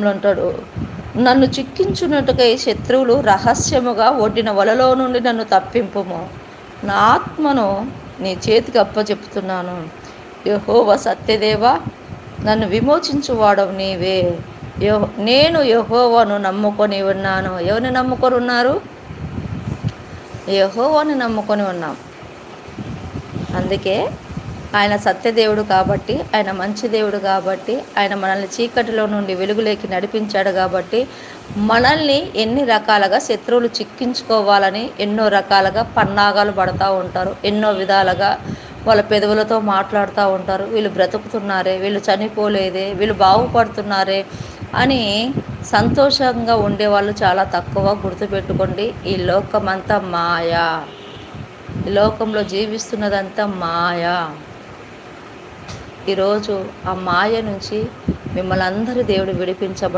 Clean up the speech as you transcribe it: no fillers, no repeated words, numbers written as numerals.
అంటాడు, నన్ను చిక్కించున్నట్టుకై శత్రువులు రహస్యముగా ఒడ్డిన వలలో నుండి నన్ను తప్పింపుము. నా ఆత్మను నీ చేతికి అప్పచెప్తున్నాను. యెహోవా సత్యదేవా, నన్ను విమోచించువాడవు నీవే. నేను యెహోవాను నమ్ముకొని ఉన్నాను. ఎవరిని నమ్ముకొని ఉన్నారు? యెహోవాని నమ్ముకొని ఉన్నాం. అందుకే ఆయన సత్యదేవుడు కాబట్టి, ఆయన మంచి దేవుడు కాబట్టి, ఆయన మనల్ని చీకటిలో నుండి వెలుగులోకి నడిపించాడు కాబట్టి, మనల్ని ఎన్ని రకాలుగా శత్రువులు చిక్కించుకోవాలని ఎన్నో రకాలుగా పన్నాగాలు పడతా ఉంటారు. ఎన్నో విధాలుగా వాళ్ళ పెదవులతో మాట్లాడుతూ ఉంటారు. వీళ్ళు బ్రతుకుతున్నారే, వీళ్ళు చనిపోలేదే, వీళ్ళు బాగుపడుతున్నారే అని సంతోషంగా ఉండేవాళ్ళు చాలా తక్కువ. గుర్తుపెట్టుకోండి, ఈ లోకమంతా మాయా. ఈ లోకంలో జీవిస్తున్నదంతా మాయా. ఈరోజు ఆ మాయ నుంచి మిమ్మల్ని అందరూ దేవుడు విడిపించబ